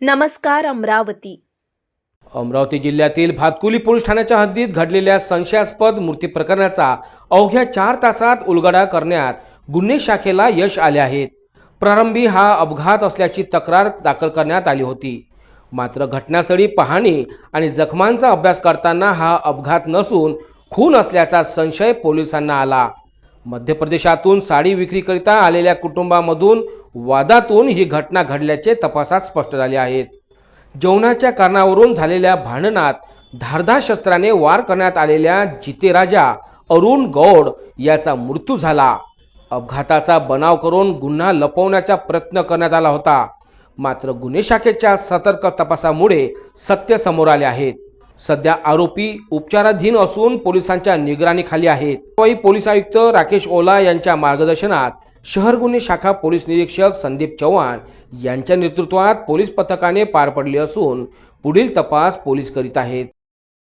नमस्कार अमरावती। अमरावती जिल्ह्यातील भातकुली पोलीस ठाण्याच्या हद्दीत घडलेल्या संशयास्पद मृत्यू प्रकरणाचा अवघ्या 4 तासात उलगडा करण्यात गुन्हे शाखेला यश आले आहे। प्रारंभी हा अपघात असल्याची तक्रार दाखल करण्यात आली होती, मात्र घटनास्थळी पाहणी आणि जखमांचा अभ्यास करताना हा अपघात नसून खून असल्याचा संशय पोलिसांना आला। मध्य प्रदेशातून साडी विक्रीकरिता आलेल्या कुटुंबामधून वादातून ही घटना घडल्याचे तपासात स्पष्ट झाले आहे। जेवणाच्या कारणावरून झालेल्या भांडणात धारदार शस्त्राने वार करण्यात आलेल्या जितेराजा अरुण गौड याचा मृत्यू झाला। अपघाताचा बनाव करून गुन्हा लपवण्याचा प्रयत्न करण्यात आला होता, मात्र गुन्हे शाखेच्या सतर्क तपासामुळे सत्य समोर आले आहे। सध्या आरोपी उपचाराधीन असून पोलिसांच्या निगराणीखाली आहेत। पोलीस आयुक्त राकेश ओला यांच्या मार्गदर्शनात शहर गुन्हे शाखा पोलीस निरीक्षक संदीप चव्हाण यांच्या नेतृत्वात पोलीस पथकाने पार पडली असून पुढील तपास पोलीस करीत आहेत।